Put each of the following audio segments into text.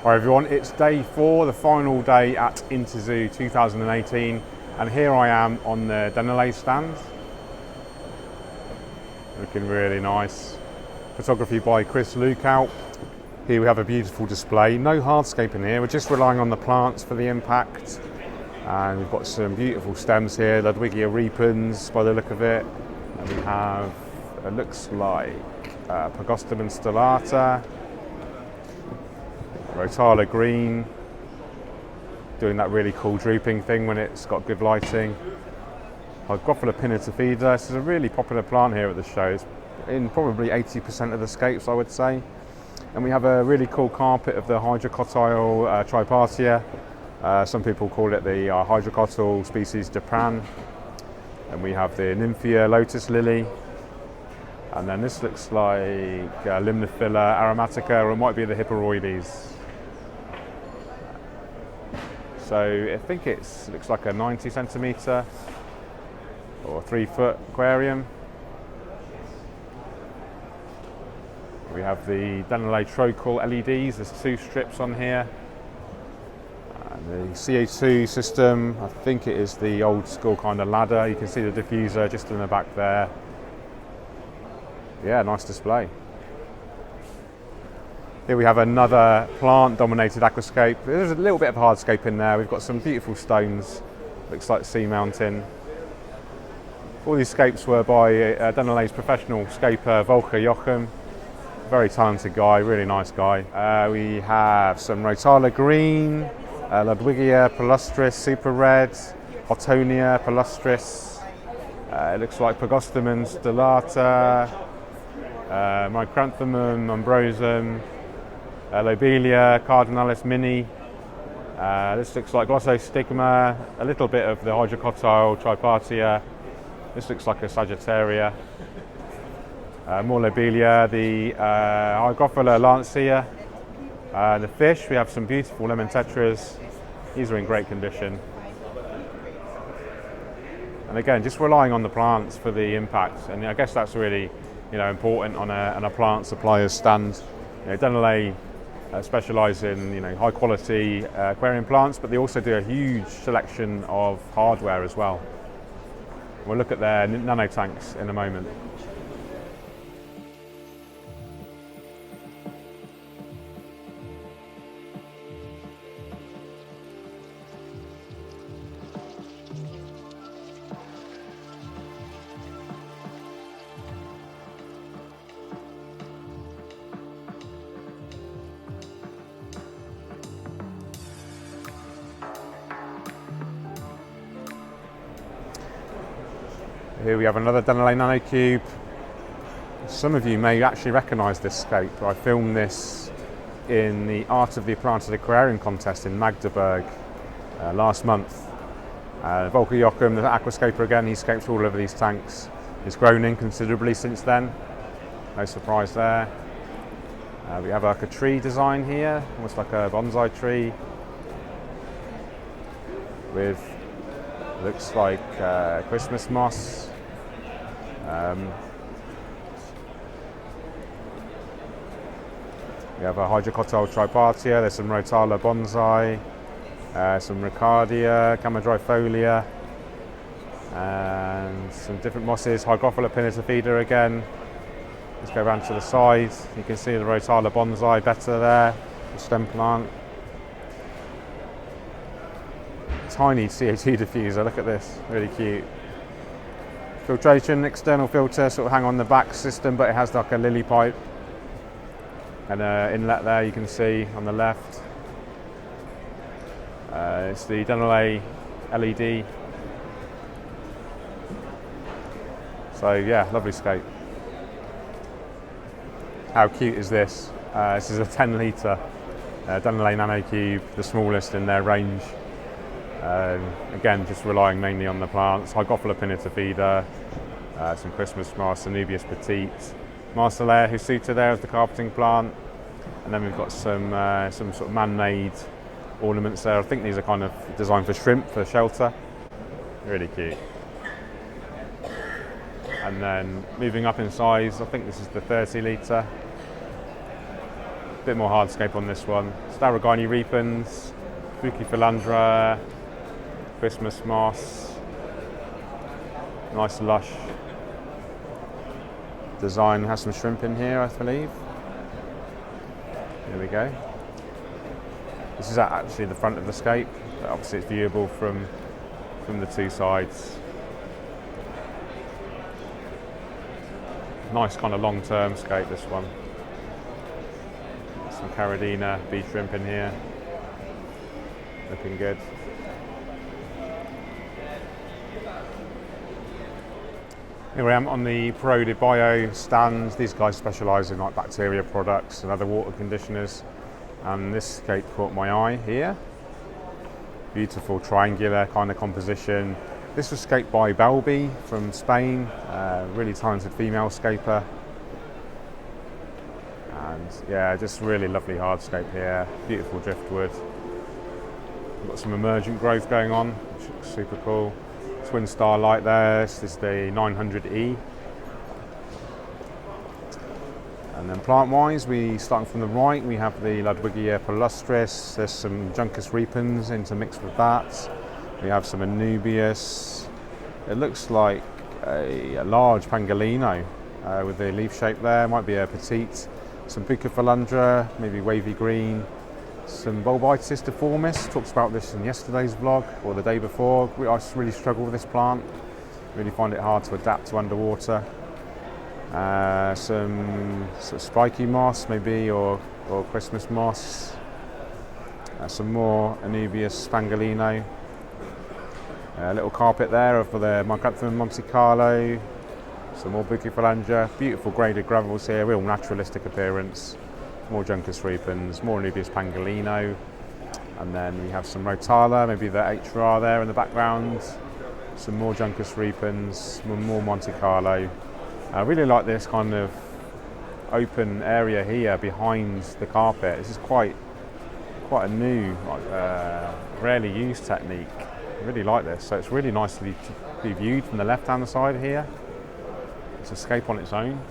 Hi everyone, it's day 4, the final day at Interzoo 2018, and here I am on the Dennerle stand. Looking really nice. Photography by Chris Lookout. Here we have a beautiful display. No hardscaping here, we're just relying on the plants for the impact. And we've got some beautiful stems here, Ludwigia repens by the look of it. And we have, it looks like Pagostum stellata. Rotala green, doing that really cool drooping thing when it's got good lighting. Aquafola pinnata. This is a really popular plant here at the show. It's in probably 80% of the scapes, I would say. And we have a really cool carpet of the hydrocotyle tripartia. Some people call it the hydrocotyle species Japan. And we have the Nymphia lotus lily. And then this looks like Limnophila aromatica, or it might be the Hipporoides. So I think it looks like a 90 centimetre or 3-foot aquarium. We have the Dennerle Trocal LEDs, there's 2 strips on here. And the CO2 system, I think it is the old school kind of ladder. You can see the diffuser just in the back there. Yeah, nice display. Here we have another plant-dominated aquascape. There's a little bit of hardscape in there. We've got some beautiful stones. Looks like sea mountain. All these scapes were by Dennerle's professional scaper, Volker Jochum. Very talented guy, really nice guy. We have some Rotala green, Ludwigia palustris, super red, Hottonia palustris. It looks like Pagostum stellata, Micranthemum umbrosum, Lobelia cardinalis mini. This looks like Glossostigma, a little bit of the hydrocotyle tripartia. This looks like a Sagittaria. More Lobelia, the Hygrophila lancea. The fish, we have some beautiful lemon tetras. These are in great condition. And again, just relying on the plants for the impact. And I guess that's really, important on a plant supplier's stand. Dennerle specialise in, high quality aquarium plants, but they also do a huge selection of hardware as well. We'll look at their nano tanks in a moment. Here we have another Dennerle Nano Cube. Some of you may actually recognise this scape. I filmed this in the Art of the Planted Aquarium contest in Magdeburg last month. Volker Jochum, the aquascaper again, he scaped all over these tanks. It's grown in considerably since then. No surprise there. We have like a tree design here, almost like a bonsai tree with, looks like Christmas moss. We have a hydrocotyle tripartia, there's some Rotala bonsai, some Ricardia, Camadrifolia, and some different mosses, Hygrophila pinnata again. Let's go around to the side, you can see the Rotala bonsai better there, the stem plant. Tiny CO2 diffuser, look at this, really cute. Filtration, external filter, sort of hang on the back system, but it has like a lily pipe. And an inlet there you can see on the left. It's the Dennerle LED. So yeah, lovely scape. How cute is this? This is a 10 litre Dennerle Nano Cube, the smallest in their range. Again, just relying mainly on the plants. Hygrophila pinnata, some Christmas moss, Anubias petite, Marcellea husuta there as the carpeting plant, and then we've got some sort of man-made ornaments there. I think these are kind of designed for shrimp, for shelter. Really cute. And then moving up in size, I think this is the 30 litre. bit more hardscape on this one. Staragini repens, Buciphilandra, Christmas moss, nice lush design. Has some shrimp in here, I believe. Here we go. This is actually the front of the scape, but obviously it's viewable from the two sides. Nice kind of long-term scape, this one. Some Caridina bead shrimp in here, looking good. Here I am on the ProBio stand. These guys specialise in like bacteria products and other water conditioners. And this scape caught my eye here. Beautiful triangular kind of composition. This was scaped by Belby from Spain, really talented female scaper. And yeah, just really lovely hardscape here. Beautiful driftwood. We've got some emergent growth going on, which looks super cool. Twin starlight there. This is the 900E. And then plant-wise, starting from the right, we have the Ludwigia palustris. There's some Juncus repens intermixed with that. We have some Anubias. It looks like a large Pangolino with the leaf shape there. Might be a petite. Some Buciphilandra, maybe wavy green. Some Bulbitis deformis. Talked about this in yesterday's vlog or the day before. I really struggle with this plant. Really find it hard to adapt to underwater. Some sort of spiky moss maybe, or Christmas moss. Some more Anubias Pangolino. A little carpet there for the Marcanthum Monte Carlo. Some more Buciphilandra. Beautiful graded gravels here, real naturalistic appearance. More Juncus repens, more Anubias Pangolino. And then we have some Rotala, maybe the HR there in the background. Some more Juncus repens, more Monte Carlo. I really like this kind of open area here behind the carpet. This is quite a new, rarely used technique. I really like this. So it's really nicely to be viewed from the left-hand side here. It's a scape on its own.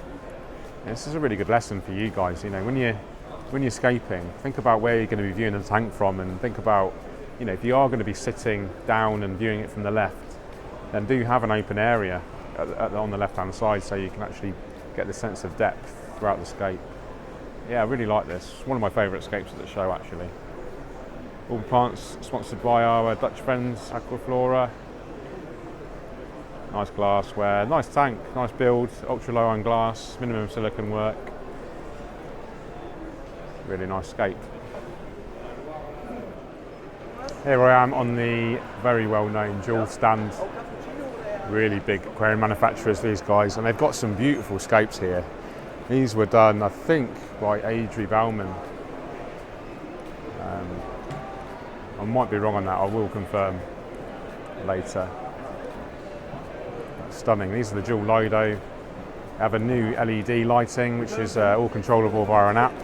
And this is a really good lesson for you guys. You know, when you're scaping, think about where you're going to be viewing the tank from, and think about, you know, if you are going to be sitting down and viewing it from the left, then do have an open area on the left-hand side, so you can actually get the sense of depth throughout the scape. Yeah, I really like this. It's one of my favourite scapes at the show, actually. All plants sponsored by our Dutch friends, AquaFlora. Nice glassware, nice tank, nice build, ultra low iron glass, minimum silicone work. Really nice scape. Here I am on the very well-known Juwel stand. Really big aquarium manufacturers, these guys, and they've got some beautiful scapes here. These were done, I think, by Adrie Baumann. I might be wrong on that, I will confirm later. That's stunning. These are the Juwel Lido. They have a new LED lighting, which is all controllable via an app.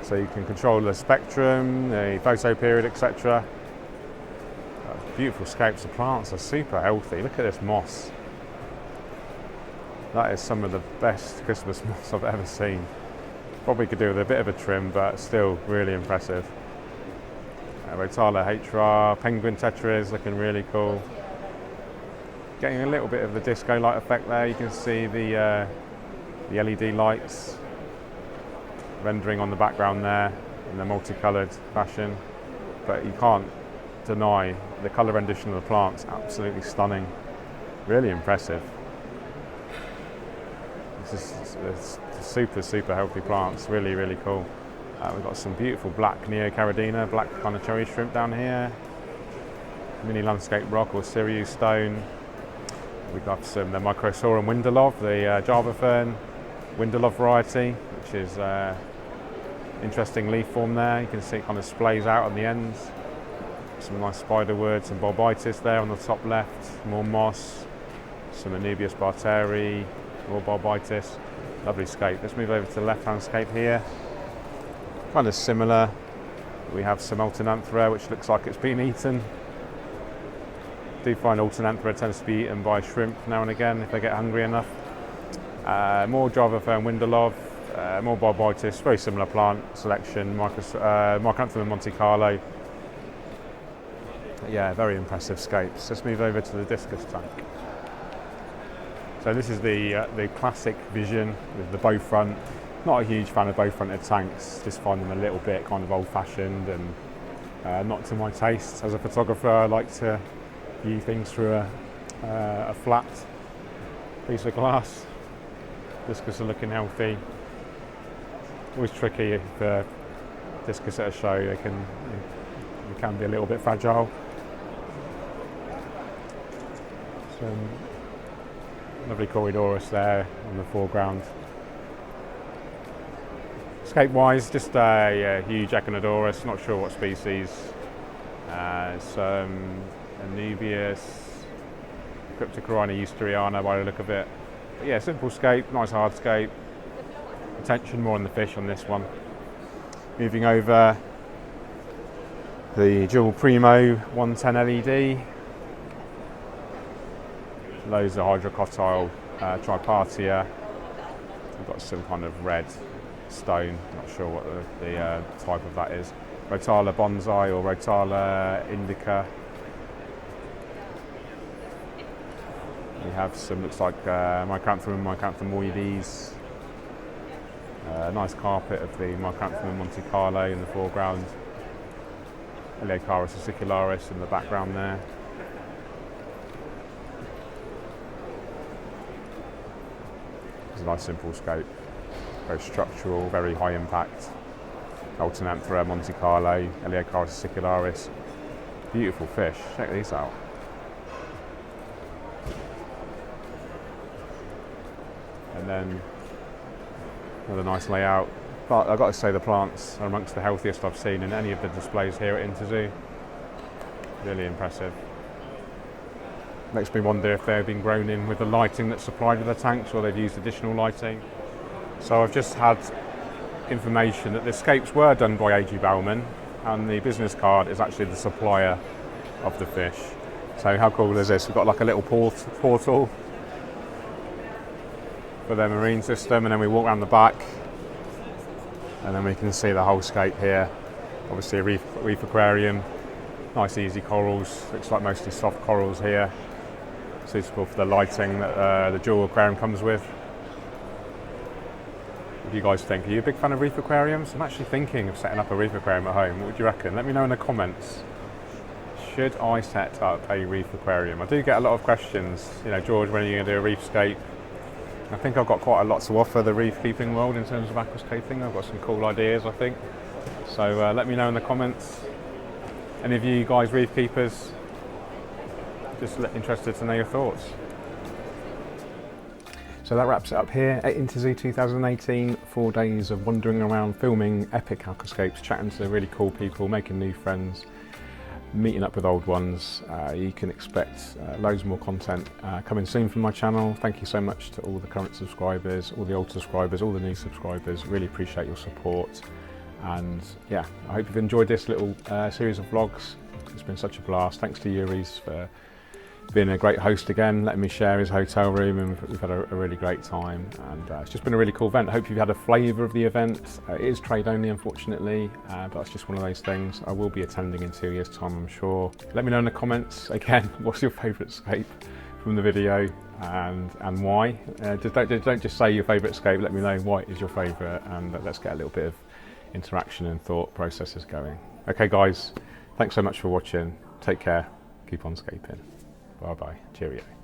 So you can control the spectrum, the photo period, etc. Beautiful scapes. The plants are super healthy. Look at this moss. That is some of the best Christmas moss I've ever seen. Probably could do with a bit of a trim, but still really impressive. Rotala HR, penguin tetras looking really cool. Getting a little bit of the disco light effect there. You can see the LED lights rendering on the background there in the multicoloured fashion, but you can't deny the colour rendition of the plants. Absolutely stunning, really impressive. It's super healthy plants, really cool. We've got some beautiful black Neocaridina, black kind of cherry shrimp down here, mini landscape rock or Sirius stone. We've got some the Microsorum Windelov, the Java fern Windelov variety, which is interesting leaf form there. You can see it kind of splays out on the ends. Some nice spiderwood, some Bulbitis there on the top left, more moss, some Anubias barteri, more Bulbitis. Lovely scape. Let's move over to the left-hand scape here. Kind of similar. We have some Alternanthera, which looks like it's been eaten. I do find Alternanthera tends to be eaten by shrimp now and again if they get hungry enough. More Java fern Windelov, more Barbitis, very similar plant selection, Micranthemum Monte Carlo. Yeah, very impressive scapes. Let's move over to the discus tank. So this is the classic vision with the bow front. Not a huge fan of bow fronted tanks, just find them a little bit kind of old fashioned and not to my taste. As a photographer, I like to view things through a flat piece of glass. Discus are looking healthy. Always tricky if discus at a show, they can be a little bit fragile. Some lovely Corydorus there in the foreground. Scape wise, just a huge Echinodorus, not sure what species. Some Anubius, Cryptocorina eusteriana by the look of it. But yeah, simple scape, nice hard scape. Attention more on the fish on this one. Moving over, the Juwel Primo 110 LED. Loads of hydrocotyle Tripartia. We've got some kind of red stone, not sure what the type of that is. Rotala Bonsai or Rotala Indica. We have some, looks like Micranthemum nice carpet of the Micranthemum Monte Carlo in the foreground. Eleocharis acicularis in the background there. It's a nice simple scope, very structural, very high impact. Altananthera Monte Carlo, Eleocharis acicularis. Beautiful fish, check these out. And then another nice layout. But I've got to say the plants are amongst the healthiest I've seen in any of the displays here at Interzoo. Really impressive. Makes me wonder if they've been grown in with the lighting that's supplied with the tanks or they've used additional lighting. So I've just had information that the scapes were done by ADrie Baumann and the business card is actually the supplier of the fish. So how cool is this? We've got like a little portal for their marine system, and then we walk around the back and then we can see the whole scape here. Obviously a reef aquarium, nice easy corals, looks like mostly soft corals here, suitable for the lighting that the Juwel aquarium comes with. What do you guys think? Are you a big fan of reef aquariums? I'm actually thinking of setting up a reef aquarium at home. What would you reckon? Let me know in the comments. Should I set up a reef aquarium? I do get a lot of questions, you know, George, when are you going to do a reef scape? I think I've got quite a lot to offer the reef keeping world in terms of aquascaping. I've got some cool ideas, I think. So let me know in the comments. Any of you guys reef keepers? Just interested to know your thoughts. So that wraps it up here at Interzoo 2018. 4 days of wandering around, filming epic aquascapes, chatting to really cool people, making new friends, meeting up with old ones. You can expect loads more content coming soon from my channel. Thank you so much to all the current subscribers, all the old subscribers, all the new subscribers. Really appreciate your support. And yeah, I hope you've enjoyed this little series of vlogs. It's been such a blast. Thanks to Yuri's for being a great host again, letting me share his hotel room, and we've had a really great time, and it's just been a really cool event. I hope you've had a flavour of the event. It is trade only, unfortunately, but it's just one of those things. I will be attending in 2 years' time, I'm sure. Let me know in the comments, again, what's your favourite scape from the video and why. Don't just say your favourite scape, let me know why it is your favourite, and let's get a little bit of interaction and thought processes going. Okay guys, thanks so much for watching. Take care, keep on scaping. Bye bye, cheerio.